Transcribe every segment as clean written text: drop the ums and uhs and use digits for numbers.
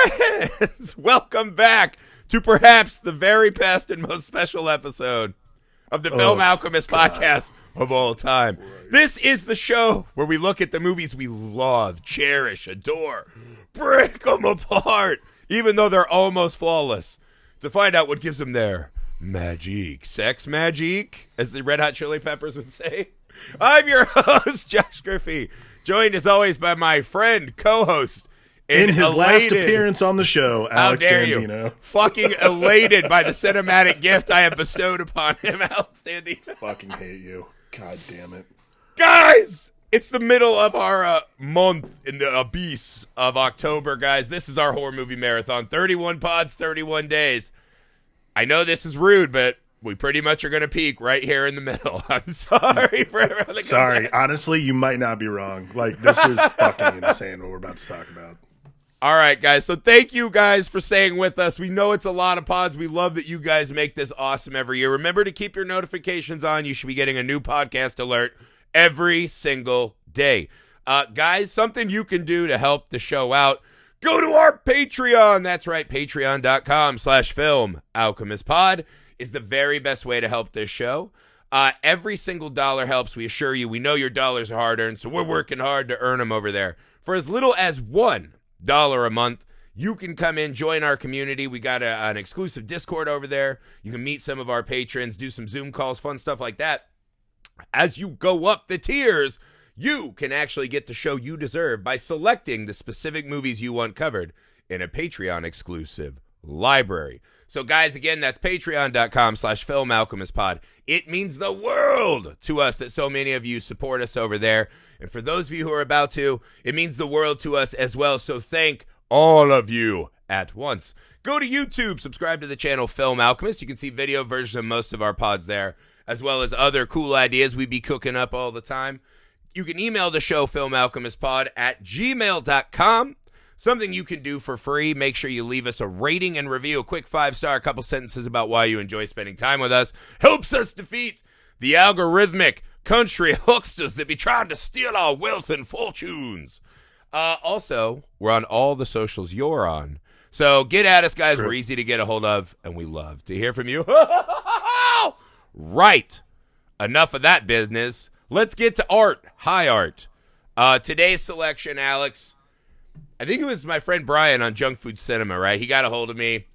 friends! Welcome back to perhaps the very best and most special episode of the Film Alchemist podcast of all time. Right. This is the show where we look at the movies we love, cherish, adore, break them apart, even though they're almost flawless, to find out what gives them their magic. Sex magic, as the Red Hot Chili Peppers would say. I'm your host, Josh Griffey, joined as always by my friend, co-host, in his last appearance on the show, Alex Dandino. You? Fucking elated by the cinematic gift I have bestowed upon him, Alex Dandino. Fucking hate you. God damn it. Guys, it's the middle of our month in the abyss of October, guys. This is our horror movie marathon. 31 pods, 31 days. I know this is rude, but we pretty much are going to peak right here in the middle. I'm sorry for everyone that Sorry. Honestly, you might not be wrong. Like, this is fucking insane what we're about to talk about. All right, guys. So thank you guys for staying with us. We know it's a lot of pods. We love that you guys make this awesome every year. Remember to keep your notifications on. You should be getting a new podcast alert every single day. Guys, something you can do to help the show out. Go to our Patreon. That's right. Patreon.com/filmalchemistpod is the very best way to help this show. Every single dollar helps. We assure you. We know your dollars are hard earned, so we're working hard to earn them over there. For as little as $1 a month, you can come in, join our community. We got an exclusive Discord over there. You can meet some of our patrons, do some Zoom calls, fun stuff like that. As you go up the tiers, you can actually get the show you deserve by selecting the specific movies you want covered in a Patreon exclusive library. So guys, again, that's patreon.com/filmalchemistpod. It means the world to us that so many of you support us over there. And for those of you who are about to, it means the world to us as well. So thank all of you at once. Go to YouTube, subscribe to the channel Film Alchemist. You can see video versions of most of our pods there, as well as other cool ideas we be cooking up all the time. You can email the show filmalchemistpod@gmail.com. Something you can do for free. Make sure you leave us a rating and review, a quick 5-star, a couple sentences about why you enjoy spending time with us. Helps us defeat the algorithmic country hucksters that be trying to steal our wealth and fortunes. Also, we're on all the socials you're on. So get at us, guys. True. We're easy to get a hold of, and we love to hear from you. Right. Enough of that business. Let's get to art. Hi, Art. Today's selection, Alex, I think it was my friend Brian on Junk Food Cinema, right? He got a hold of me,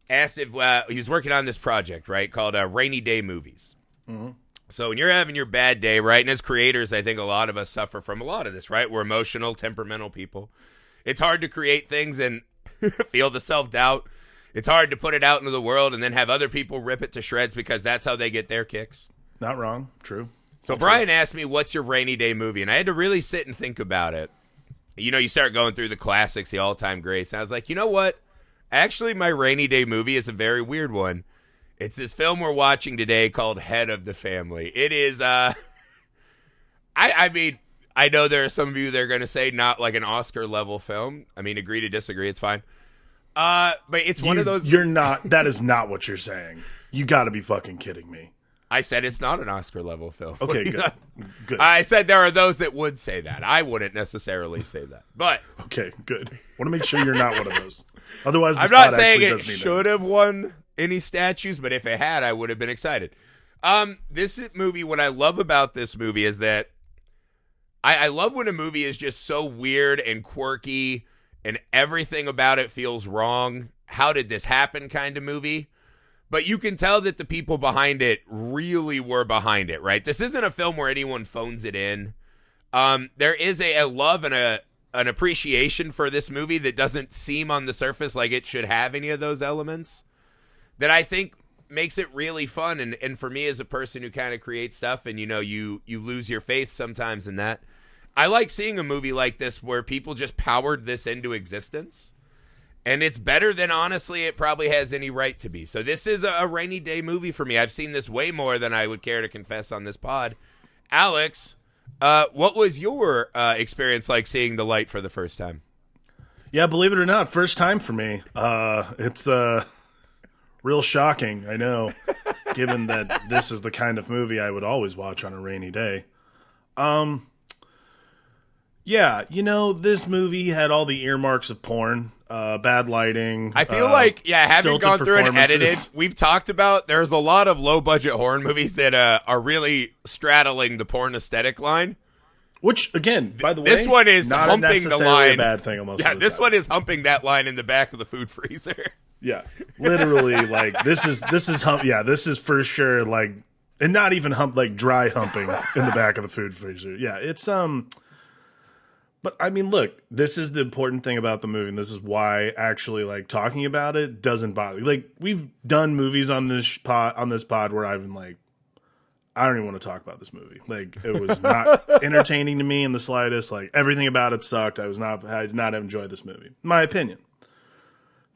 asked if he was working on this project, right, called Rainy Day Movies. Mm-hmm. So when you're having your bad day, right, and as creators, I think a lot of us suffer from a lot of this, right? We're emotional, temperamental people. It's hard to create things and feel the self-doubt. It's hard to put it out into the world and then have other people rip it to shreds because that's how they get their kicks. Not wrong. True. So Brian asked me, what's your rainy day movie? And I had to really sit and think about it. You know, you start going through the classics, the all-time greats. And I was like, you know what? Actually, my rainy day movie is a very weird one. It's this film we're watching today called Head of the Family. It is, I mean, I know there are some of you that are going to say not like an Oscar-level film. I mean, agree to disagree. It's fine. But it's one of those. You're not. That is not what you're saying. You got to be fucking kidding me. I said it's not an Oscar-level film. Okay, good. Good. I said there are those that would say that. I wouldn't necessarily say that. But okay, good. Want to make sure you're not one of those. Otherwise, this I'm not saying it should have won any statues, but if it had, I would have been excited. This movie, what I love about this movie is that I love when a movie is just so weird and quirky and everything about it feels wrong. How did this happen kind of movie? But you can tell that the people behind it really were behind it, right? This isn't a film where anyone phones it in. There is a love and an appreciation for this movie that doesn't seem on the surface like it should have any of those elements that I think makes it really fun. And for me as a person who kind of creates stuff and, you know, you lose your faith sometimes in that, I like seeing a movie like this where people just powered this into existence. And it's better than, honestly, it probably has any right to be. So this is a rainy day movie for me. I've seen this way more than I would care to confess on this pod. Alex, what was your experience like seeing The Light for the first time? Yeah, believe it or not, first time for me. It's real shocking, I know, given that this is the kind of movie I would always watch on a rainy day. Yeah, this movie had all the earmarks of porn, bad lighting. I feel like, having gone through and edited, performances. we've talked about there's a lot of low budget horror movies that are really straddling the porn aesthetic line. Which, again, by the way, this one is not humping necessarily the line. a bad thing almost. Yeah, of the this time. one is humping that line in the back of the food freezer. Yeah, literally, like this is hump. Yeah, this is for sure. Like, and not even hump, like dry humping in the back of the food freezer. Yeah, it's But I mean, look, this is the important thing about the movie, and this is why actually like talking about it doesn't bother me. Like, we've done movies on this pod where I've been like, I don't even want to talk about this movie. Like, it was not entertaining to me in the slightest. Like, everything about it sucked. I did not enjoy this movie. My opinion.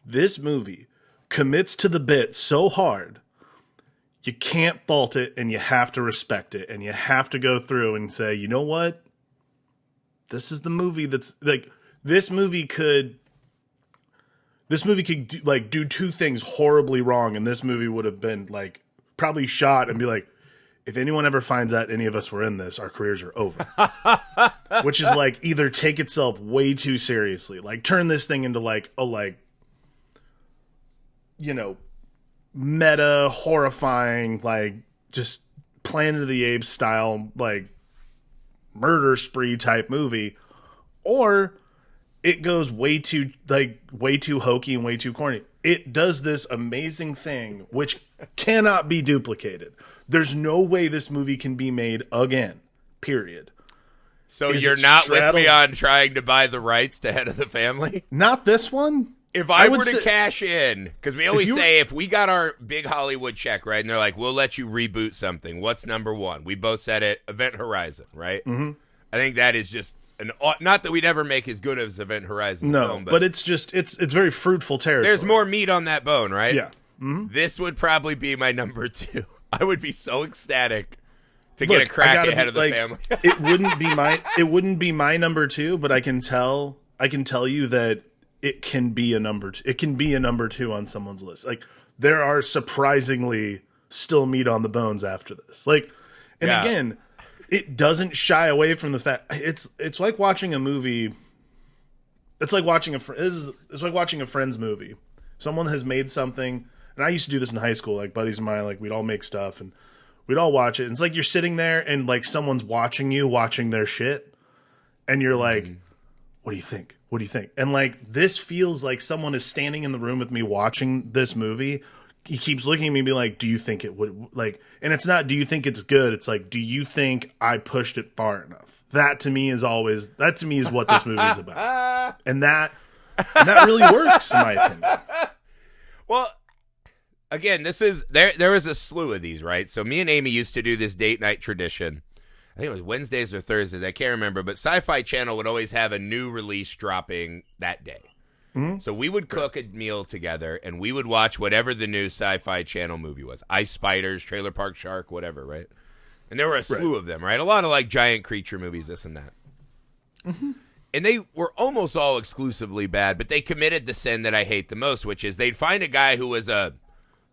This movie commits to the bit so hard, you can't fault it, and you have to respect it, and you have to go through and say, you know what? This is the movie that's like, this movie could do two things horribly wrong, and this movie would have been like probably shot and be like, if anyone ever finds out any of us were in this, our careers are over. Which is like, either take itself way too seriously, like turn this thing into like meta horrifying, like just Planet of the Apes style, like murder spree type movie, or it goes way too hokey and way too corny. It does this amazing thing which cannot be duplicated. There's no way this movie can be made again, period. So you're not with me on trying to buy the rights to Head of the Family? Not this one. If I were to cash in, because we always say if we got our big Hollywood check, right, and they're like, we'll let you reboot something, what's number one? We both said it, Event Horizon, right? Mm-hmm. I think that is just not that we'd ever make as good as Event Horizon film, but it's just it's very fruitful territory. There's more meat on that bone, right? Yeah. Mm-hmm. This would probably be my number 2. I would be so ecstatic to get a crack at Head of the Family. It wouldn't be my number 2, but I can tell you that it can be a number 2. It can be a number 2 on someone's list. Like, there are surprisingly still meat on the bones after this. Like, and again, it doesn't shy away from the fact it's like watching a movie. It's like watching it's like watching a friend's movie. Someone has made something, and I used to do this in high school. Like, buddies of mine, like, we'd all make stuff and we'd all watch it. And it's like you're sitting there and like someone's watching their shit, and you're like, what do you think? What do you think? And like, this feels like someone is standing in the room with me watching this movie. He keeps looking at me and be like, do you think it would, like, and it's not, do you think it's good? It's like, do you think I pushed it far enough? That to me is what this movie is about. And that really works, in my opinion. Well, again, there is a slew of these, right? So me and Amy used to do this date night tradition. I think it was Wednesdays or Thursdays. I can't remember, but Sci-Fi Channel would always have a new release dropping that day. Mm-hmm. So we would cook a meal together, and we would watch whatever the new Sci-Fi Channel movie was. Ice Spiders, Trailer Park Shark, whatever, right? And there were a slew of them, right? A lot of like giant creature movies, this and that. Mm-hmm. And they were almost all exclusively bad, but they committed the sin that I hate the most, which is they'd find a guy who was a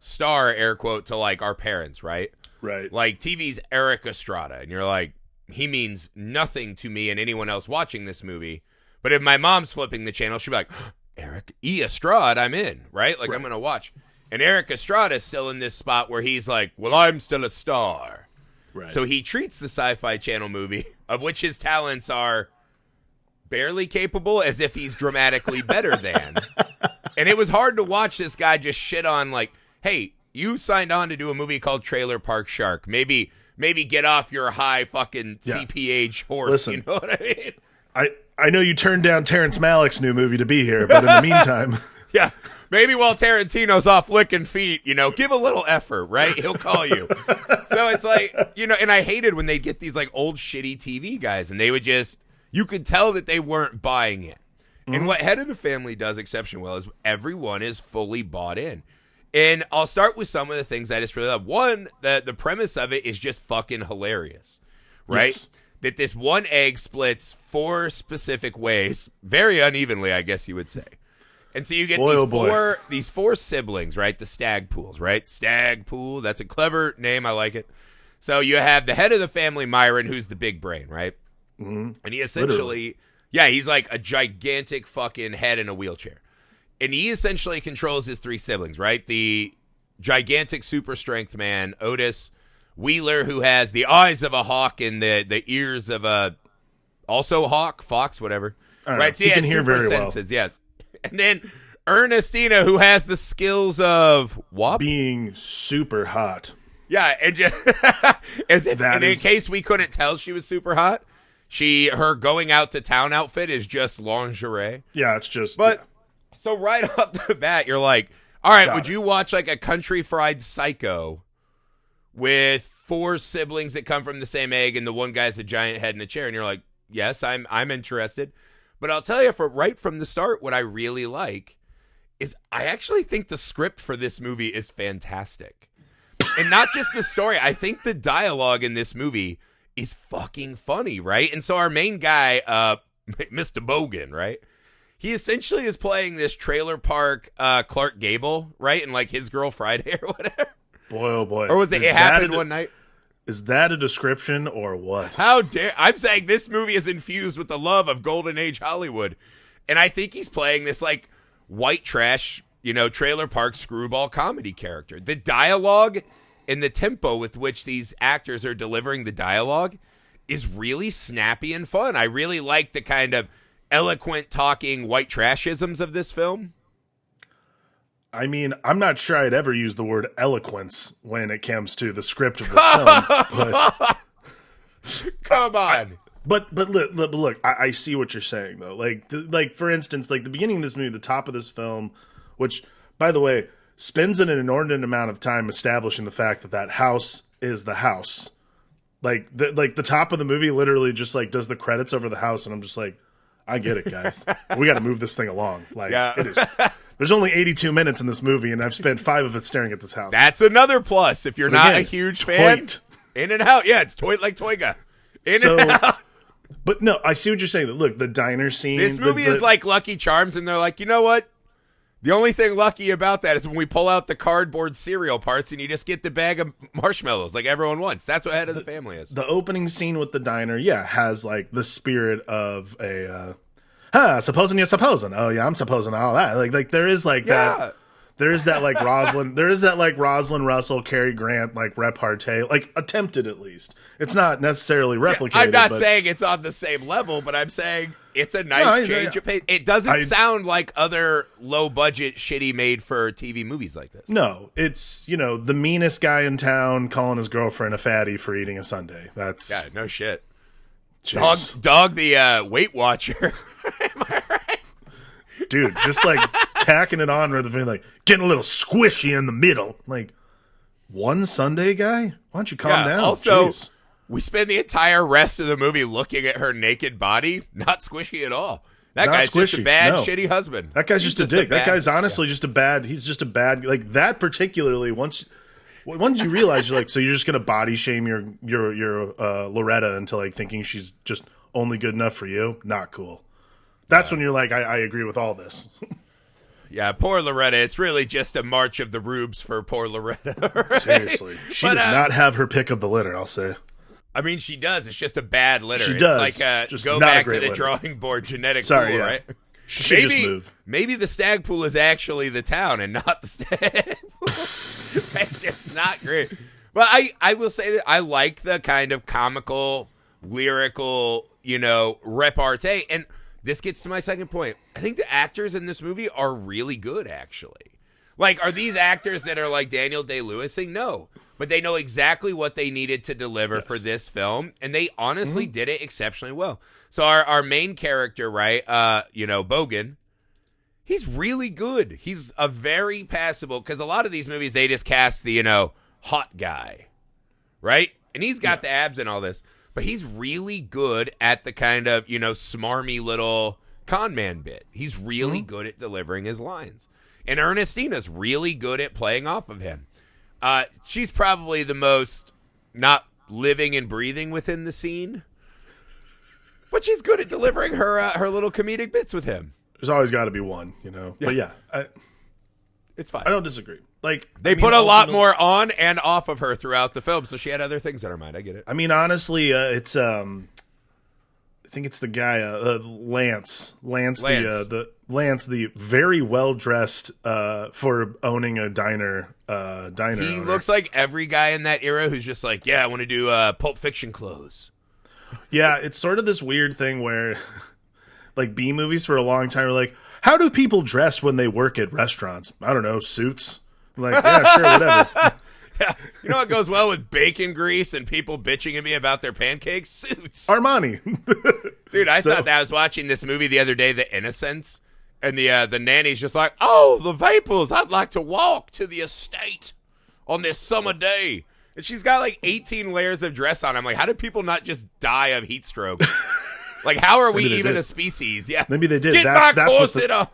star, air quote, to like our parents, right? Right. Like TV's Eric Estrada. And you're like, he means nothing to me and anyone else watching this movie. But if my mom's flipping the channel, she'll be like, Eric E. Estrada, I'm in, right? Like, I'm going to watch. And Eric Estrada is still in this spot where he's like, well, I'm still a star. Right. So he treats the Sci-Fi Channel movie, of which his talents are barely capable, as if he's dramatically better than. And it was hard to watch this guy just shit on, like, hey, you signed on to do a movie called Trailer Park Shark. Maybe get off your high fucking CPH horse. Listen, you know what I mean? I know you turned down Terrence Malick's new movie to be here, but in the meantime... Yeah, maybe while Tarantino's off licking feet, give a little effort, right? He'll call you. So it's like, and I hated when they'd get these like old shitty TV guys, and they would just, you could tell that they weren't buying it. Mm-hmm. And what Head of the Family does exceptionally well is everyone is fully bought in. And I'll start with some of the things I just really love. One, the premise of it is just fucking hilarious, right? Yes. That this one egg splits 4 specific ways, very unevenly, I guess you would say. And so you get these four siblings, right? The Stagpools, right? Stagpool, that's a clever name. I like it. So you have the head of the family, Myron, who's the big brain, right? Mhm. And he essentially, yeah, he's like a gigantic fucking head in a wheelchair. And he essentially controls his three siblings, right? The gigantic super strength man, Otis, Wheeler, who has the eyes of a hawk and the ears of a also hawk, fox, whatever. Right? So he he can has hear super very senses, yes. And then Ernestina, who has the skills of well. Being super hot. Yeah, and just, as if That in is- case we couldn't tell she was super hot, her going out to town outfit is just lingerie. Yeah, it's just. But yeah. so right off the bat, you're like, all right, Got would it. you watch like a country fried psycho with four siblings that come from the same egg and the one guy's a giant head in a chair? And you're like, yes, I'm interested. But I'll tell you right from the start, what I really like is I actually think the script for this movie is fantastic. And not just the story. I think the dialogue in this movie is fucking funny, right? And so our main guy, Mr. Bogan, right? He essentially is playing this trailer park Clark Gable, right? And like His Girl Friday or whatever. Boy, oh boy. Or was it happened one night? Is that a description or what? How dare I'm saying this movie is infused with the love of Golden Age Hollywood. And I think he's playing this like white trash, trailer park screwball comedy character. The dialogue and the tempo with which these actors are delivering the dialogue is really snappy and fun. I really like the kind of eloquent talking white trashisms of this film. I mean, I'm not sure I'd ever use the word eloquence when it comes to the script of this film. But come on. But look, I see what you're saying though. Like for instance, like the beginning of this movie, the top of this film, which by the way spends an inordinate amount of time establishing the fact that house is the house. Like the top of the movie literally just like does the credits over the house, and I'm just like, I get it, guys. We got to move this thing along. Like it is. There's only 82 minutes in this movie, and I've spent 5 of it staring at this house. That's another plus. If you're But not again, a huge fan, toit. in and out. Yeah, it's toit like Toyga. In and out. But no, I see what you're saying. Look, the diner scene. This movie is like Lucky Charms, and they're like, you know what? The only thing lucky about that is when we pull out the cardboard cereal parts and you just get the bag of marshmallows like everyone wants. That's what Head of the Family is. The opening scene with the diner, has like the spirit of a, supposing you're supposing. Oh yeah, I'm supposing all that. Like there is like that. There is that like Rosalind. There is that like Rosalind Russell, Cary Grant, like repartee, like attempted at least. It's not necessarily replicated. I'm not but saying it's on the same level, but I'm saying it's a nice change of pace. It doesn't sound like other low budget, shitty made for TV movies like this. No, it's the meanest guy in town calling his girlfriend a fatty for eating a sundae. That's no shit. Jeez. Dog the Weight Watcher. Am I right? Dude, just like tacking it on rather than like getting a little squishy in the middle. Like, one Sunday guy? Why don't you calm down? Also, Jeez. we spend the entire rest of the movie looking at her naked body. Not squishy at all. That guy's just a bad, shitty husband. That guy's just a dick. That guy's honestly just a bad. He's just a bad. Like that particularly. Once you realize you're like, so you're just gonna body shame your Loretta into like thinking she's just only good enough for you. Not cool. That's when you're like, I agree with all this. Yeah, poor Loretta. It's really just a march of the rubes for poor Loretta. Right? Seriously. She does not have her pick of the litter, I'll say. I mean, she does. It's just a bad litter. She does. It's like just go not back a great to the litter. drawing board genetic Sorry, pool, yeah. right? She should just move. Maybe the Stagpool is actually the town and not the Stagpool. It's just not great. But I will say that I like the kind of comical, lyrical, repartee. And this gets to my second point. I think the actors in this movie are really good, actually. Like, are these actors that are like Daniel Day-Lewising? No. But they know exactly what they needed to deliver for this film, and they honestly did it exceptionally well. So our main character, right, Bogan, he's really good. He's a very passable, because a lot of these movies, they just cast the, hot guy, right? And he's got the abs and all this. But he's really good at the kind of, smarmy little con man bit. He's really good at delivering his lines. And Ernestina's really good at playing off of him. She's probably the most not living and breathing within the scene. But she's good at delivering her little comedic bits with him. There's always got to be one, But yeah, it's fine. I don't disagree. Like they put a lot more on and off of her throughout the film, so she had other things on her mind. I get it. I mean, honestly, it's think it's the guy, Lance. Lance, Lance. the very well dressed for owning a diner. Diner. He owner. looks like every guy in that era who's just like, yeah, I want to do Pulp Fiction clothes. Yeah, it's sort of this weird thing where, like, B movies for a long time are like, how do people dress when they work at restaurants? I don't know, suits. I'm like, yeah, sure, whatever. Yeah. You know what goes well with bacon grease and people bitching at me about their pancakes? Suits. Armani. Dude, I thought that I was watching this movie the other day, The Innocents, and the nanny's just like, oh, the vapors, I'd like to walk to the estate on this summer day. And she's got like 18 layers of dress on. I'm like, how did people not just die of heat stroke? Like, how are we even a species? Yeah. Maybe they did. Get That's my corset up.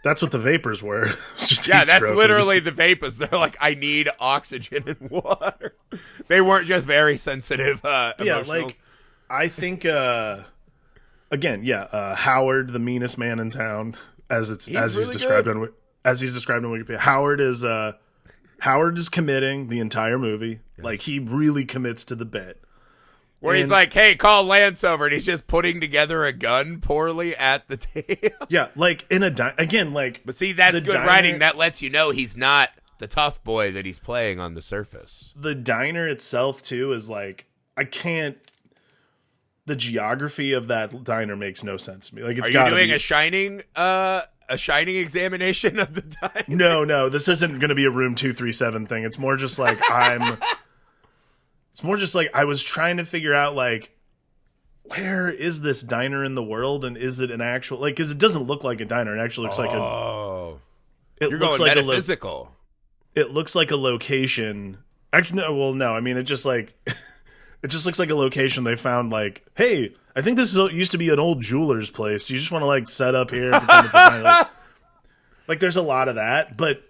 That's what the vapors were. Just yeah, heat that's stroke. literally the vapors. They're like, I need oxygen and water. They weren't just very sensitive. Yeah, like, I think, again, Howard, the meanest man in town, as he's described on Wikipedia. Howard is committing the entire movie. Yes. Like, he really commits to the bit. Where he's like, hey, call Lance over, and he's just putting together a gun poorly at the table. Yeah, like, in a again, like... But see, that's good writing. That lets you know he's not the tough boy that he's playing on the surface. The diner itself, too, is like, I can't... The geography of that diner makes no sense to me. Like, it's Are you doing a shining examination of the diner? No, this isn't going to be a room 237 thing. It's more just like It's more just like I was trying to figure out, like, where is this diner in the world, and is it an actual, like, because it doesn't look like a diner. It actually looks like you're going like metaphysical. It looks like a location. Actually, no. I mean, it just like it just looks like a location they found. Like, hey, I think this used to be an old jeweler's place. You just want to like set up here and pretend it's a diner. Like, there's a lot of that, but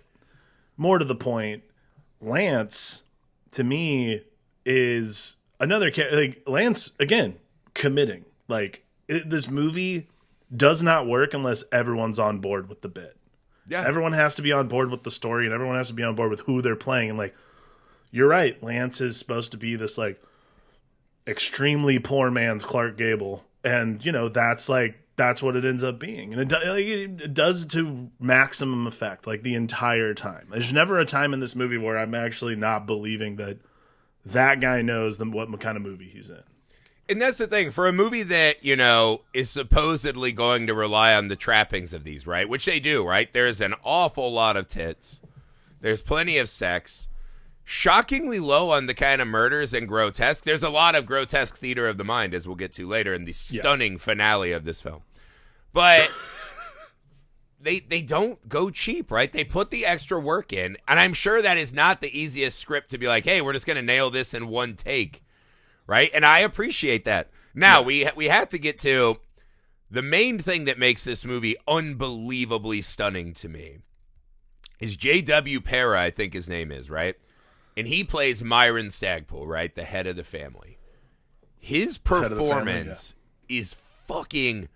more to the point, Lance, to me, is another like Lance again committing. Like, this movie does not work unless everyone's on board with the bit. Yeah, everyone has to be on board with the story, and everyone has to be on board with who they're playing. And like, you're right, Lance is supposed to be this like extremely poor man's Clark Gable, and you know that's what it ends up being, and it does to maximum effect like the entire time. There's never a time in this movie where I'm actually not believing that guy knows what kind of movie he's in. And that's the thing. For a movie that, you know, is supposedly going to rely on the trappings of these, right? Which they do, right? There's an awful lot of tits. There's plenty of sex. Shockingly low on the kind of murders and grotesque. There's a lot of grotesque theater of the mind, as we'll get to later in the stunning finale of this film. But they don't go cheap, right? They put the extra work in, and I'm sure that is not the easiest script to be like, hey, we're just going to nail this in one take, right? And I appreciate that. Now, we have to get to the main thing that makes this movie unbelievably stunning to me is J.W. Para, I think his name is, right? And he plays Myron Stagpool, right? The head of the family. His performance is fucking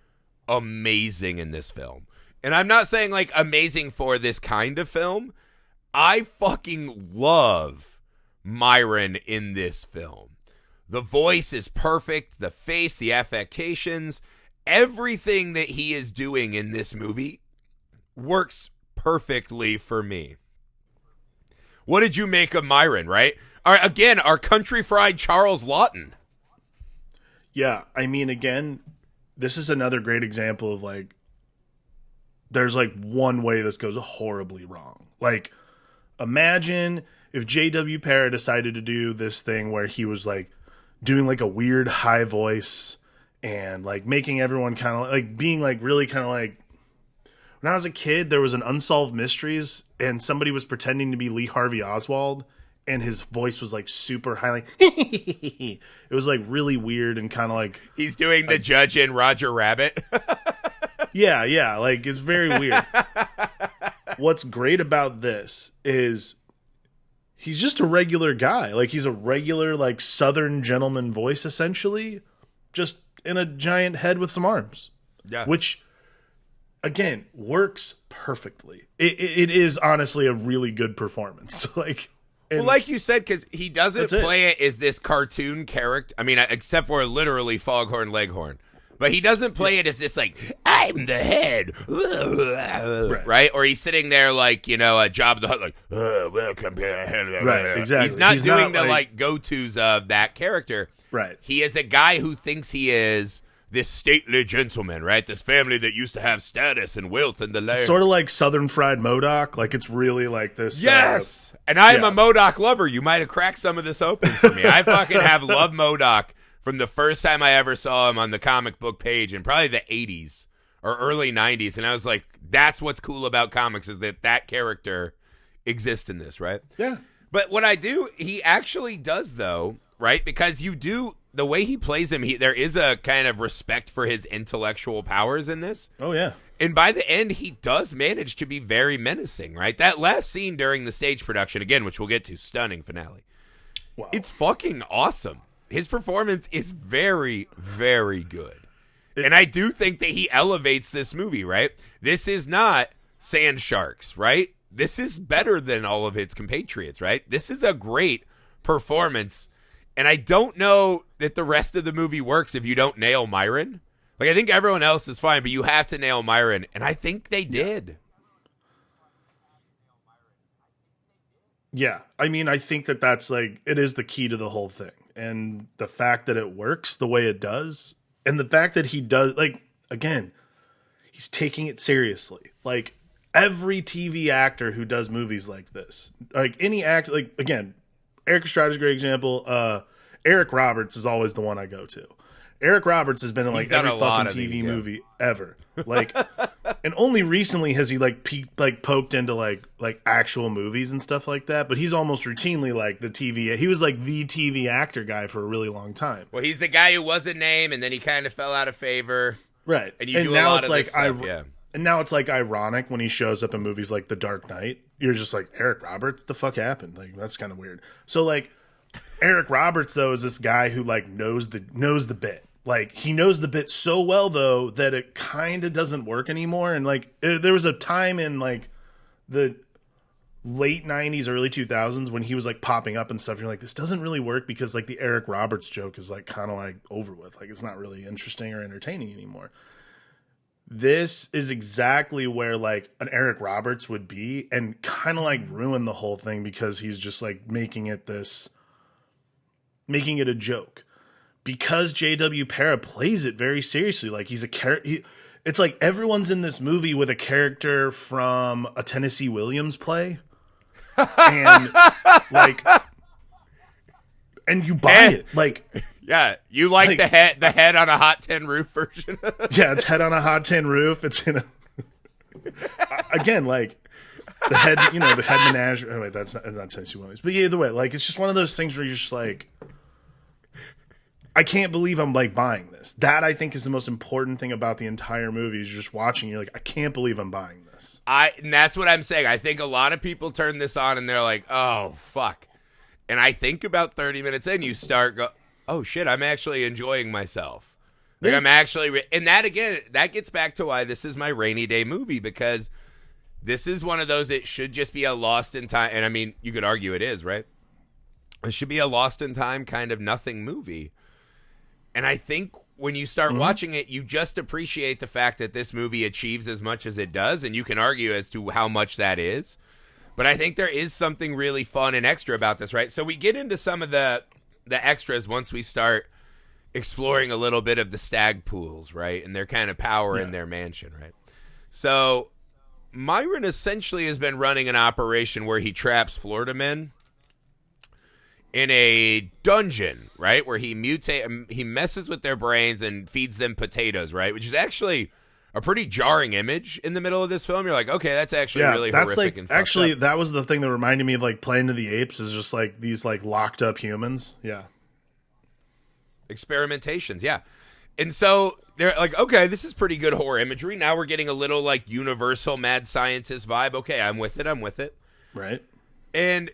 amazing in this film. And I'm not saying like amazing for this kind of film. I fucking love Myron in this film. The voice is perfect. The face, the affectations, everything that he is doing in this movie works perfectly for me. What did you make of Myron, right? Our country fried Charles Lawton. Yeah, I mean, again, this is another great example of like, there's like one way this goes horribly wrong. Like, imagine if J.W. Para decided to do this thing where he was like doing like a weird high voice and like making everyone kind of like being like really kind of like, when I was a kid, there was an Unsolved Mysteries and somebody was pretending to be Lee Harvey Oswald and his voice was like super high, like it was like really weird and kind of like he's doing the judge in Roger Rabbit. Yeah, like it's very weird. What's great about this is he's just a regular guy. Like, he's a regular like Southern gentleman voice, essentially, just in a giant head with some arms. Yeah, which again works perfectly. It is honestly a really good performance. Like, well, like you said, because he doesn't play it as this cartoon character. I mean, except for literally Foghorn Leghorn. But he doesn't play it as this like, I'm the head, right? Or he's sitting there like, you know, a Job the Hutt, like, welcome to the head. Right, exactly. He's not doing not the like go-tos of that character. Right. He is a guy who thinks he is this stately gentleman, right? This family that used to have status and wealth in the land. Sort of like Southern Fried Modoc. Like, it's really like this. Yes! And I am a Modoc lover. You might have cracked some of this open for me. I fucking have loved Modoc from the first time I ever saw him on the comic book page in probably the 80s or early 90s. And I was like, that's what's cool about comics, is that character exists in this, right? Yeah. But what I do, he actually does, though, right? Because you do, the way he plays him, there is a kind of respect for his intellectual powers in this. Oh, yeah. And by the end, he does manage to be very menacing, right? That last scene during the stage production, again, which we'll get to, stunning finale. Wow. It's fucking awesome. His performance is very, very good. And I do think that he elevates this movie, right? This is not Sand Sharks, right? This is better than all of its compatriots, right? This is a great performance. And I don't know that the rest of the movie works if you don't nail Myron. Like, I think everyone else is fine, but you have to nail Myron. And I think they did. Yeah. I mean, I think that's like, it is the key to the whole thing. And the fact that it works the way it does, and the fact that he does, like, again, he's taking it seriously. Like, every TV actor who does movies like this, like any actor, like, again, Eric Estrada's a great example. Eric Roberts is always the one I go to. Eric Roberts has been in like every fucking TV movie ever. Like, and only recently has he like poked into like actual movies and stuff like that. But he's almost routinely like the TV. He was like the TV actor guy for a really long time. Well, he's the guy who was a name, and then he kind of fell out of favor. Right. And you do now a lot it's of like stuff, yeah. And now it's like ironic when he shows up in movies like The Dark Knight. You're just like, Eric Roberts, the fuck happened? Like, that's kind of weird. So like, Eric Roberts though is this guy who like knows the bit. Like, he knows the bit so well though that it kind of doesn't work anymore. And like, there was a time in like the late 90s, early 2000s when he was like popping up and stuff. You're like, this doesn't really work because like the Eric Roberts joke is like kind of like over with. Like, it's not really interesting or entertaining anymore. This is exactly where like an Eric Roberts would be, and kind of like ruin the whole thing because he's just like making it a joke. Because J.W. Para plays it very seriously. Like, he's a character. It's like everyone's in this movie with a character from a Tennessee Williams play. And like, and you buy it. Like, yeah, you like the head on a Hot Tin Roof version. Yeah, it's head on a hot tin roof. It's in a again, like the head, you know, the head menagerie. Oh wait, that's not Tennessee Williams. But yeah, either way, like, it's just one of those things where you're just like, I can't believe I'm like buying this. That, I think, is the most important thing about the entire movie, is you're just watching. You're like, I can't believe I'm buying this. And that's what I'm saying. I think a lot of people turn this on and they're like, oh, fuck. And I think about 30 minutes in, you start go, oh shit, I'm actually enjoying myself. Like, I'm actually, and that again, that gets back to why this is my rainy day movie, because this is one of those, it should just be a lost in time. And I mean, you could argue it is, right? It should be a lost in time kind of nothing movie. And I think when you start watching it, you just appreciate the fact that this movie achieves as much as it does. And you can argue as to how much that is. But I think there is something really fun and extra about this, right? So we get into some of the extras once we start exploring a little bit of the Stagpools, right? And their kind of power in their mansion, right? So Myron essentially has been running an operation where he traps Florida men in a dungeon, right? Where he messes with their brains and feeds them potatoes, right? Which is actually a pretty jarring image in the middle of this film. You're like, okay, that's actually really horrific. Like, and actually, up. That was the thing that reminded me of like Planet of the Apes, is just like these like locked up humans. Yeah. Experimentations, yeah. And so they're like, okay, this is pretty good horror imagery. Now we're getting a little like Universal mad scientist vibe. Okay, I'm with it. Right. And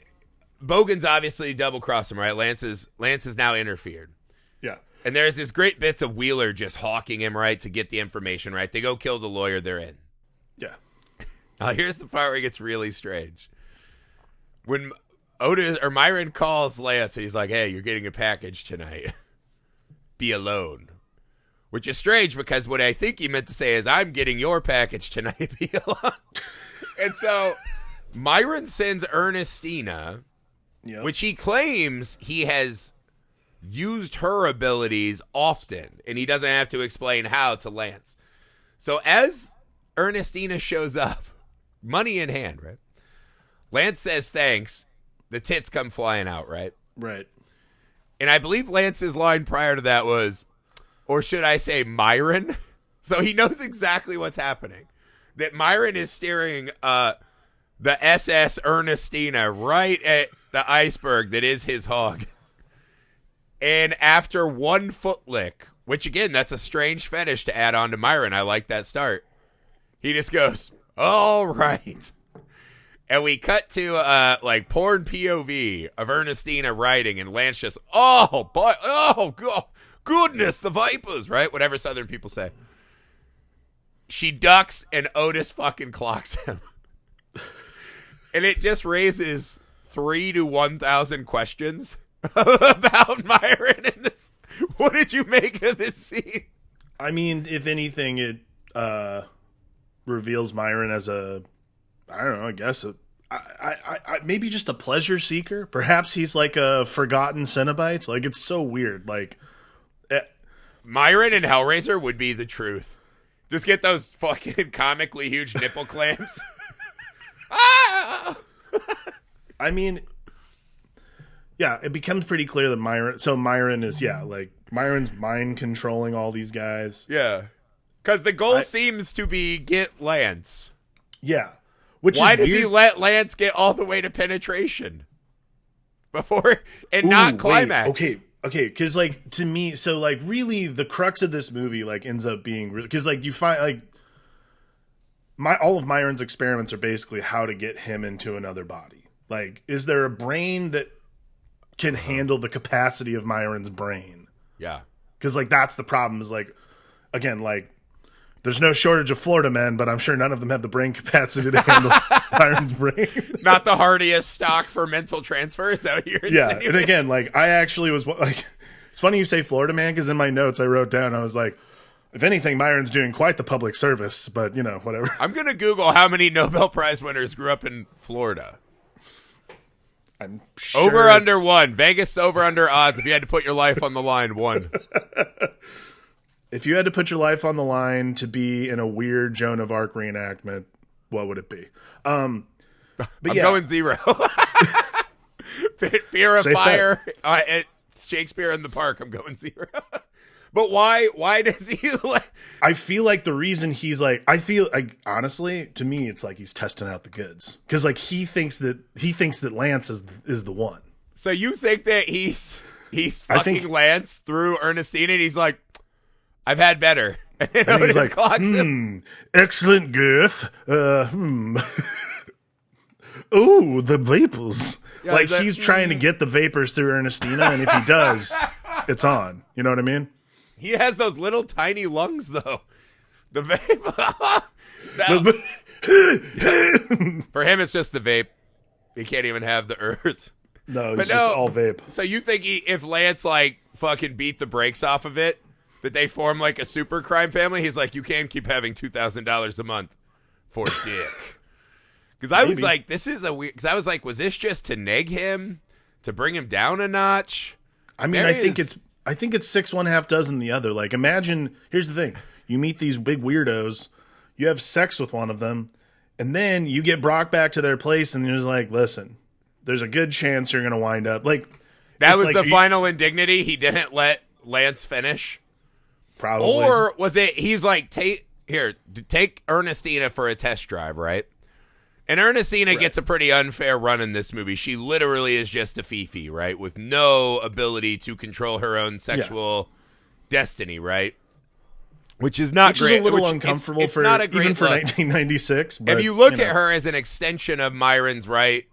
Bogan's obviously double-crossed him, right? Lance is now interfered. Yeah. And there's this great bits of Wheeler just hawking him, right, to get the information, right? They go kill the lawyer, they're in. Yeah. Now, here's the part where it gets really strange. When Myron calls Lance and he's like, hey, you're getting a package tonight. Be alone. which is strange because what I think he meant to say is, I'm getting your package tonight. And so Myron sends Ernestina, which he claims he has used her abilities often, and he doesn't have to explain how to Lance. So as Ernestina shows up, money in hand, right? Lance says thanks. The tits come flying out, right? Right. And I believe Lance's line prior to that was, or should I say Myron? So he knows exactly what's happening. That Myron is steering the SS Ernestina right at the iceberg that is his hog. And after one foot lick, which again, that's a strange fetish to add on to Myron. I like that start. He just goes, all right. And we cut to like porn POV of Ernestina riding, and Lance just, oh boy, oh God, goodness, the Vipers, right? Whatever Southern people say. She ducks, and Otis fucking clocks him. And it just raises 3 to 1,000 questions about Myron in this. What did you make of this scene? I mean, if anything, it reveals Myron as a, I don't know, I guess maybe just a pleasure seeker. Perhaps he's like a forgotten Cenobite. Like, it's so weird. Like, Myron and Hellraiser would be the truth. Just get those fucking comically huge nipple clamps. Ah! I mean, yeah, it becomes pretty clear that Myron is, like, Myron's mind controlling all these guys. Yeah. Because the goal seems to be get Lance. Yeah. Why does he let Lance get all the way to penetration before and not climax? Wait, okay, because like to me, so like really the crux of this movie like ends up being because like you find like all of Myron's experiments are basically how to get him into another body. Like, is there a brain that can handle the capacity of Myron's brain? Yeah, because like that's the problem. Is like again like. There's no shortage of Florida men, but I'm sure none of them have the brain capacity to handle Myron's brain. Not the hardiest stock for mental transfer. Is that what you're insinuating? And again, like I actually was like, it's funny you say Florida man because in my notes I wrote down I was like, if anything, Myron's doing quite the public service, but you know whatever. I'm gonna Google how many Nobel Prize winners grew up in Florida. I'm sure over under 1. Vegas over under odds. If you had to put your life on the line, 1. If you had to put your life on the line to be in a weird Joan of Arc reenactment, what would it be? I'm going 0. Fear of Safe fire. At Shakespeare in the Park, I'm going 0. But why does he like... I feel like the reason he's like, I feel like, honestly, to me, it's like he's testing out the goods. Because like he thinks that Lance is the one. So you think that he's fucking Lance through Ernestina, and he's like, I've had better. And he's like, excellent girth. Ooh, the vapors. Yeah, like he's trying to get the vapors through Ernestina, and if he does, it's on. You know what I mean? He has those little tiny lungs, though. The vape. For him, it's just the vape. He can't even have the earth. No, it's just all vape. So you think if Lance like fucking beat the brakes off of it, that they form like a super crime family? He's like, you can't keep having $2,000 a month for dick. Because I was like, this is a weird. Because I was like, was this just to neg him, to bring him down a notch? I mean, I think it's 6 1 half dozen the other. Like, imagine. Here's the thing: you meet these big weirdos, you have sex with one of them, and then you get brought back to their place, and you're just like, listen, there's a good chance you're gonna wind up like. That was like, the final indignity. He didn't let Lance finish. Probably. Or was it, he's like, take Ernestina for a test drive, right? And Ernestina gets a pretty unfair run in this movie. She literally is just a fifi, right? With no ability to control her own sexual destiny, right? Which is not great. Which is a little uncomfortable it's not a great even for look. 1996. But, if you look at her as an extension of Myron's, right,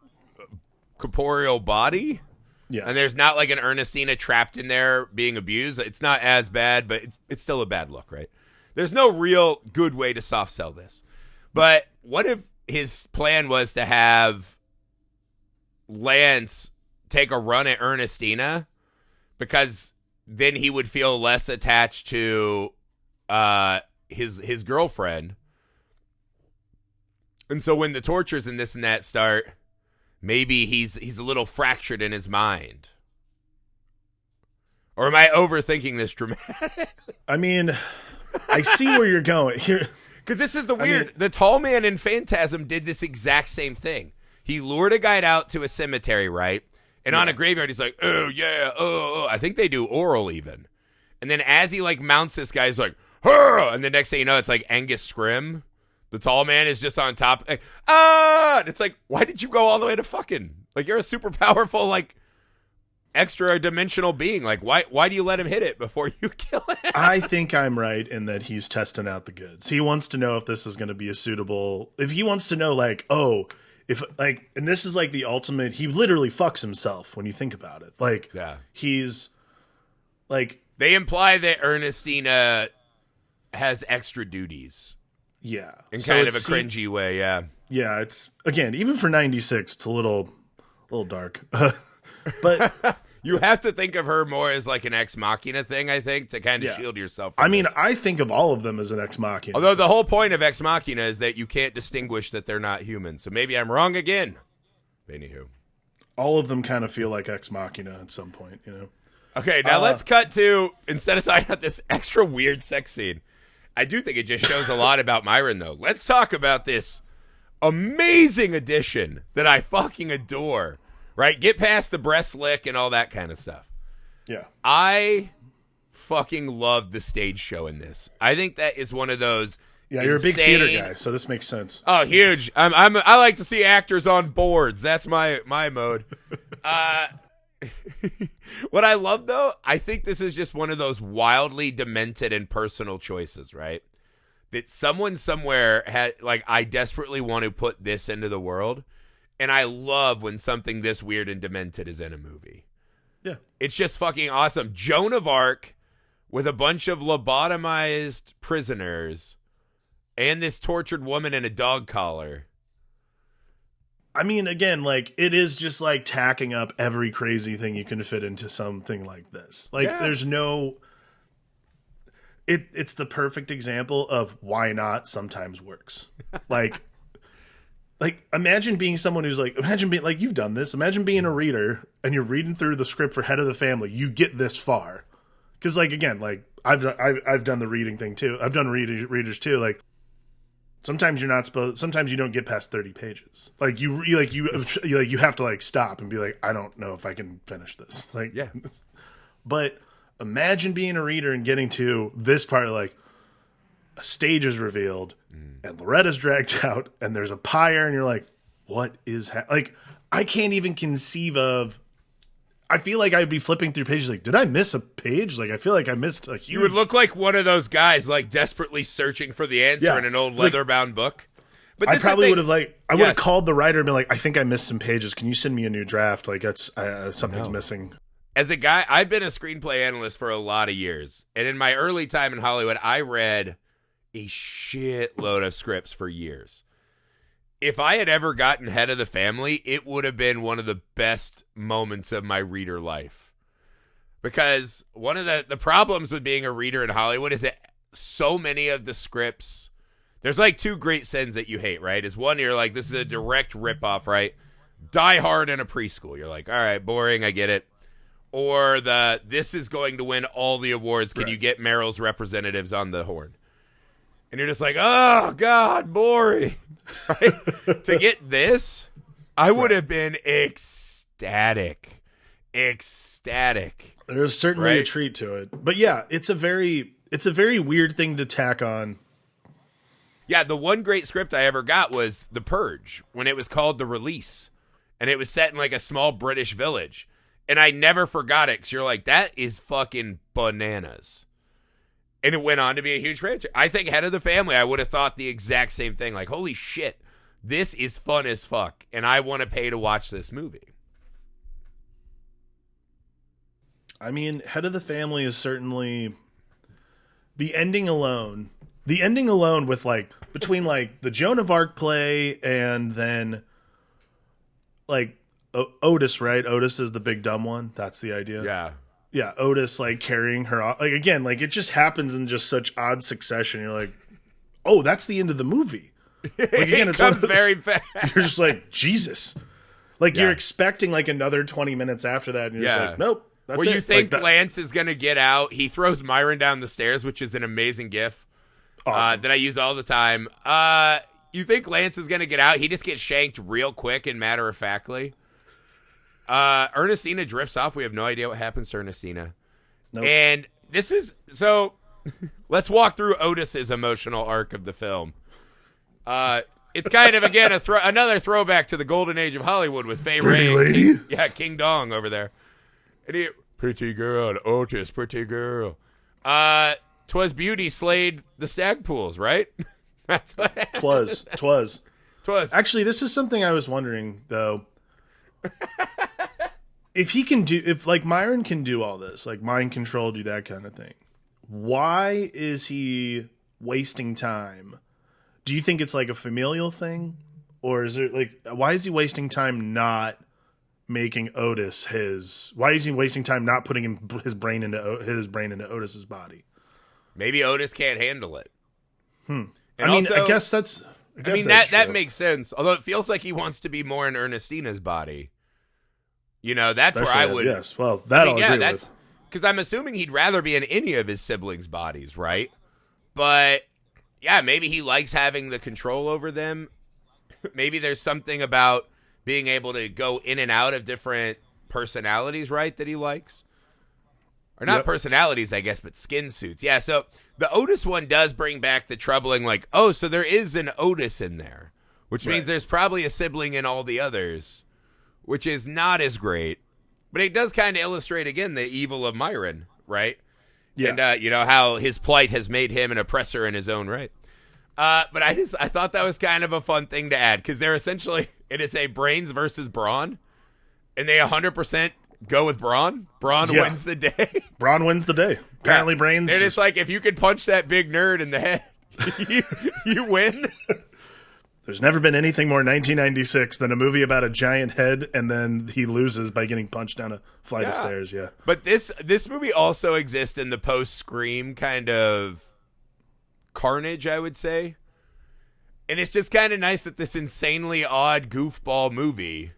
corporeal body... Yeah. And there's not like an Ernestina trapped in there being abused. It's not as bad, but it's still a bad look, right? There's no real good way to soft sell this. But what if his plan was to have Lance take a run at Ernestina? Because then he would feel less attached to his girlfriend. And so when the tortures and this and that start, maybe he's a little fractured in his mind. Or am I overthinking this dramatically? I mean, I see where you're going here. Because this is the weird. The tall man in Phantasm did this exact same thing. He lured a guy out to a cemetery, right? And on a graveyard, he's like, oh, yeah, oh. I think they do oral even. And then as he, like, mounts this guy, he's like, huh! And the next thing you know, it's like Angus Scrim. The tall man is just on top. Like, ah! And it's like, why did you go all the way to fucking? Like, you're a super powerful, like, extra dimensional being. Like, why do you let him hit it before you kill it? I think I'm right in that he's testing out the goods. He wants to know if this is going to be a suitable, if he wants to know, like, oh, if, like, and this is like the ultimate, he literally fucks himself when you think about it. Like, he's like, they imply that Ernestina has extra duties. Yeah. In kind of a cringy way, yeah. Yeah, it's, again, even for 96, it's a little dark. But you have to think of her more as like an ex machina thing, I think, to kind of shield yourself from this. I think of all of them as an ex machina. Although the whole point of ex machina is that you can't distinguish that they're not human. So maybe I'm wrong again. Anywho. All of them kind of feel like ex machina at some point, you know? Okay, now let's cut to, instead of talking about this extra weird sex scene, I do think it just shows a lot about Myron, though. Let's talk about this amazing addition that I fucking adore. Right? Get past the breast lick and all that kind of stuff. Yeah. I fucking love the stage show in this. I think that is one of those. Yeah, you're a big theater guy, so this makes sense. Oh, huge. I like to see actors on boards. That's my mode. What I love, though, I think this is just one of those wildly demented and personal choices, right? That someone somewhere had, like, I desperately want to put this into the world. And I love when something this weird and demented is in a movie. Yeah. It's just fucking awesome. Joan of Arc with a bunch of lobotomized prisoners and this tortured woman in a dog collar. I mean, again, like, it is just like tacking up every crazy thing you can fit into something like this. Like, there's no... It's the perfect example of why not sometimes works. Like, imagine being someone who's like, imagine being like, you've done this. Imagine being a reader and you're reading through the script for Head of the Family. You get this far. Because, like, again, like, I've done the reading thing too. I've done readers too. Like, sometimes you're not supposed, sometimes you don't get past 30 pages. Like, you have to, like, stop and be like, I don't know if I can finish this. Like, yeah. But imagine being a reader and getting to this part, like, a stage is revealed and Loretta's dragged out and there's a pyre and you're like, what is like, I can't even conceive of, I feel like I'd be flipping through pages like, did I miss a page? Like, I feel like I missed a huge... You would look like one of those guys, like, desperately searching for the answer in an old leather-bound book. But I probably would have, like, I would have called the writer and been like, I think I missed some pages. Can you send me a new draft? Like, that's something's missing. As a guy, I've been a screenplay analyst for a lot of years. And in my early time in Hollywood, I read a shitload of scripts for years. If I had ever gotten Head of the Family, it would have been one of the best moments of my reader life. Because one of the problems with being a reader in Hollywood is that so many of the scripts, there's like two great sins that you hate, right? Is one, you're like, this is a direct ripoff, right? Die Hard in a preschool. You're like, all right, boring, I get it. Or this is going to win all the awards. Can you get Meryl's representatives on the horn? And you're just like, oh, God, boring. Right? To get this, I would have been ecstatic. Ecstatic. There's certainly a treat to it. But yeah, it's a very weird thing to tack on. Yeah, the one great script I ever got was The Purge, when it was called The Release. And it was set in like a small British village. And I never forgot it, because you're like, that is fucking bananas. And it went on to be a huge franchise. I think Head of the Family, I would have thought the exact same thing. Like, holy shit, this is fun as fuck, and I want to pay to watch this movie. I mean, Head of the Family is certainly... The ending alone with, like, between, like, the Joan of Arc play and then, like, Otis, right? Otis is the big dumb one. That's the idea. Yeah. Yeah, Otis like carrying her off. Like again, like it just happens in just such odd succession. You're like, oh, that's the end of the movie. Like again, It it's one comes of the, very fast. you're just like, Jesus. Like Yeah. you're expecting like another 20 minutes after that, and you're just Yeah. like, nope, that's Where it. you think like, Lance is going to get out, he throws Myron down the stairs, which is an amazing gif awesome. that I use all the time. You think Lance is going to get out, he just gets shanked real quick and matter-of-factly. Ernestina drifts off. We have no idea what happens to Ernestina. Nope. And this is, so let's walk through Otis's emotional arc of the film. It's kind of, again, another throwback to the golden age of Hollywood with Fay Pretty Wray. lady? King Dong over there. And he, pretty girl, Otis, pretty girl. 'Twas beauty slayed the Stagpools, right? That's what happened. Twas. Actually, this is something I was wondering though. If like Myron can do all this, like mind control, do that kind of thing, why is he wasting time? Do you think it's like a familial thing, or is it like why is he wasting time not making Otis his? Why is he wasting time not putting his brain into Otis's body? Maybe Otis can't handle it. And also, I guess that's. that makes sense. Although it feels like he wants to be more in Ernestina's body. You know, that's Especially, where I would. Yes, well, that I'll agree with. Because I'm assuming he'd rather be in any of his siblings' bodies, right? But yeah, maybe he likes having the control over them. Maybe there's something about being able to go in and out of different personalities, right? That he likes. Or not personalities, I guess, but skin suits. Yeah, so the Otis one does bring back the troubling, like, oh, so there is an Otis in there, which means there's probably a sibling in all the others, which is not as great. But it does kind of illustrate, again, the evil of Myron, right? Yeah. And, you know, how his plight has made him an oppressor in his own right. But I thought that was kind of a fun thing to add, because they're essentially, it is a brains versus brawn, and they 100% go with Braun. Braun wins the day. Braun wins the day. Apparently, brains. And it's like, if you could punch that big nerd in the head, you win. There's never been anything more 1996 than a movie about a giant head and then he loses by getting punched down a flight of stairs. Yeah. But this movie also exists in the post-Scream kind of carnage, I would say. And it's just kind of nice that this insanely odd goofball movie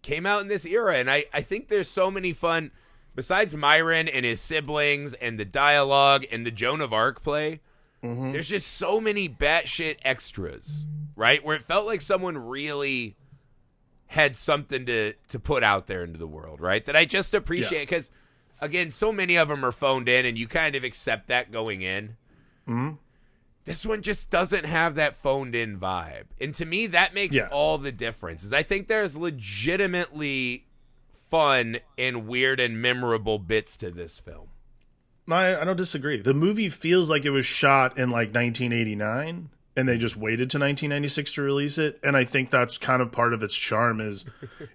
came out in this era. And I think there's so many fun, besides Myron and his siblings and the dialogue and the Joan of Arc play, there's just so many batshit extras, right? Where it felt like someone really had something to put out there into the world, right? That I just appreciate, because, again, so many of them are phoned in and you kind of accept that going in. This one just doesn't have that phoned in vibe. And to me, that makes all the difference. Is I think there's legitimately fun and weird and memorable bits to this film. No, I don't disagree. The movie feels like it was shot in like 1989 and they just waited to 1996 to release it. And I think that's kind of part of its charm. Is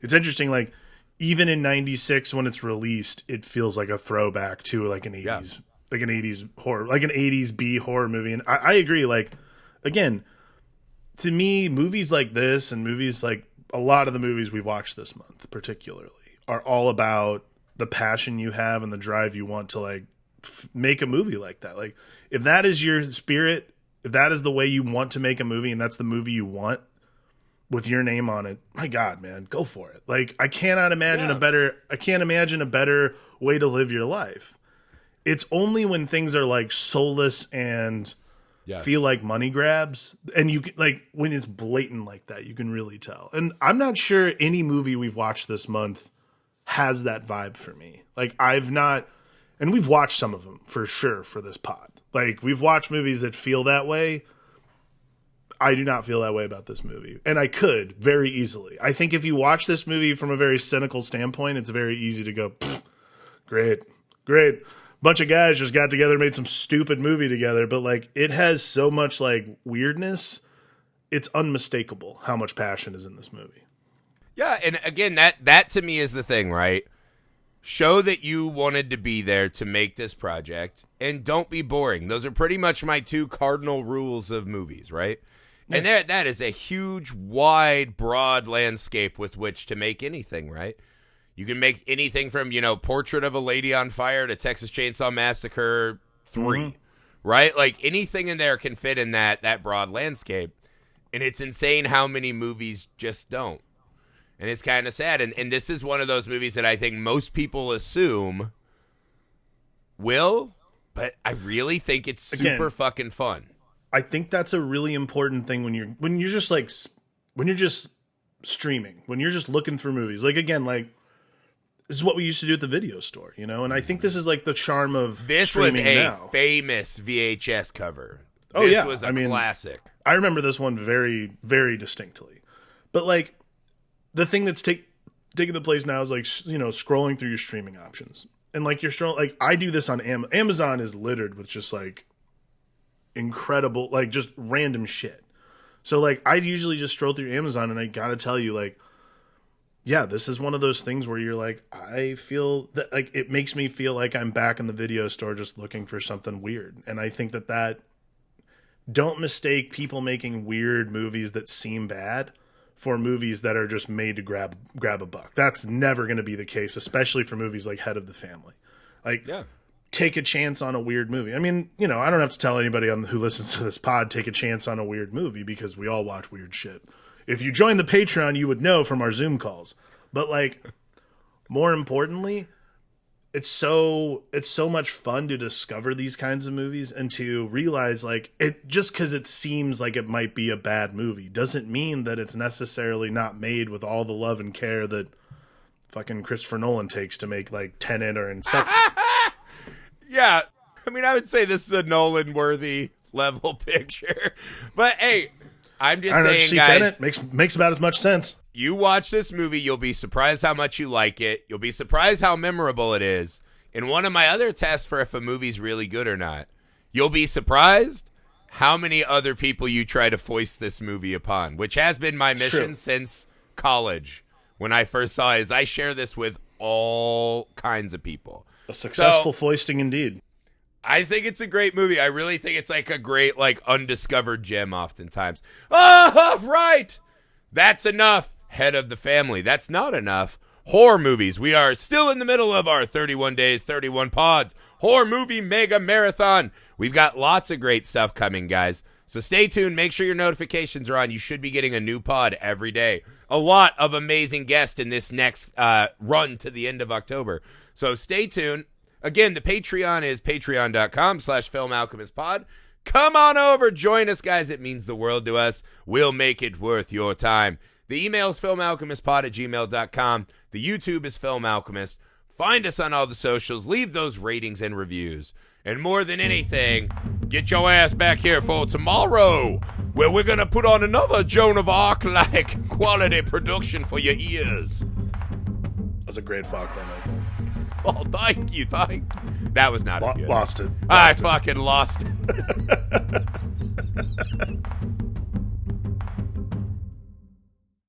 it's interesting, like even in 96 when it's released, it feels like a throwback to like an 80s like an 80s horror, like an 80s B horror movie. And I agree. Like, again, to me, movies like this and movies like a lot of the movies we've watched this month particularly are all about the passion you have and the drive you want to like make a movie like that. Like, if that is your spirit, if that is the way you want to make a movie and that's the movie you want with your name on it, my God, man, go for it. Like, I cannot imagine I can't imagine a better way to live your life. It's only when things are like soulless and feel like money grabs, and you can, like, when it's blatant like that, you can really tell. And I'm not sure any movie we've watched this month has that vibe for me. Like, I've not, and we've watched some of them for sure for this pod. Like, we've watched movies that feel that way. I do not feel that way about this movie, and I could very easily. I think if you watch this movie from a very cynical standpoint, it's very easy to go, great. Bunch of guys just got together, made some stupid movie together, but like it has so much like weirdness, it's unmistakable how much passion is in this movie. Yeah, and again, that to me is the thing, right? Show that you wanted to be there to make this project, and don't be boring. Those are pretty much my two cardinal rules of movies, right? Yeah. And that is a huge, wide, broad landscape with which to make anything, right? You can make anything from, Portrait of a Lady on Fire to Texas Chainsaw Massacre 3, right? Like anything in there can fit in that broad landscape. And it's insane how many movies just don't. And it's kind of sad. And this is one of those movies that I think most people assume will, but I really think it's super fucking fun. I think that's a really important thing when you're just streaming, when you're just looking for movies. Like, again, like, this is what we used to do at the video store, And I think this is like the charm of this streaming was a now. famous VHS cover. Oh, this yeah. was a classic. I remember this one very, very distinctly. But like the thing that's taking the place now is like, scrolling through your streaming options. And like like I do this on Amazon. Amazon is littered with just like incredible, like just random shit. So like I usually just stroll through Amazon and I got to tell you, like, yeah, this is one of those things where you're like, I feel that like it makes me feel like I'm back in the video store just looking for something weird. And I think that don't mistake people making weird movies that seem bad for movies that are just made to grab a buck. That's never going to be the case, especially for movies like Head of the Family. Like, take a chance on a weird movie. I mean, I don't have to tell anybody who listens to this pod, take a chance on a weird movie, because we all watch weird shit. If you join the Patreon, you would know from our Zoom calls. But like, more importantly, it's so much fun to discover these kinds of movies and to realize, like, it just because it seems like it might be a bad movie doesn't mean that it's necessarily not made with all the love and care that fucking Christopher Nolan takes to make like Tenet or Inception. Yeah, I mean, I would say this is a Nolan-worthy level picture. But hey, I'm just saying, guys, Tenet makes about as much sense. You watch this movie, you'll be surprised how much you like it. You'll be surprised how memorable it is. And one of my other tests for if a movie's really good or not, you'll be surprised how many other people you try to foist this movie upon, which has been my mission since college. When I first saw it, is I share this with all kinds of people. A successful foisting indeed. I think it's a great movie. I really think it's like a great, like, undiscovered gem oftentimes. Oh, right! That's enough. Head of the Family. That's not enough. Horror movies. We are still in the middle of our 31 days, 31 pods. Horror movie mega marathon. We've got lots of great stuff coming, guys. So stay tuned. Make sure your notifications are on. You should be getting a new pod every day. A lot of amazing guests in this next run to the end of October. So stay tuned. Again, the Patreon is patreon.com/filmalchemistpod. Come on over. Join us, guys. It means the world to us. We'll make it worth your time. The email is filmalchemistpod@gmail.com. The YouTube is Film Alchemist. Find us on all the socials. Leave those ratings and reviews. And more than anything, get your ass back here for tomorrow, where we're going to put on another Joan of Arc-like quality production for your ears. That's a great fuck one. Oh, thank you. That was not as good. Lost it. I fucking lost it.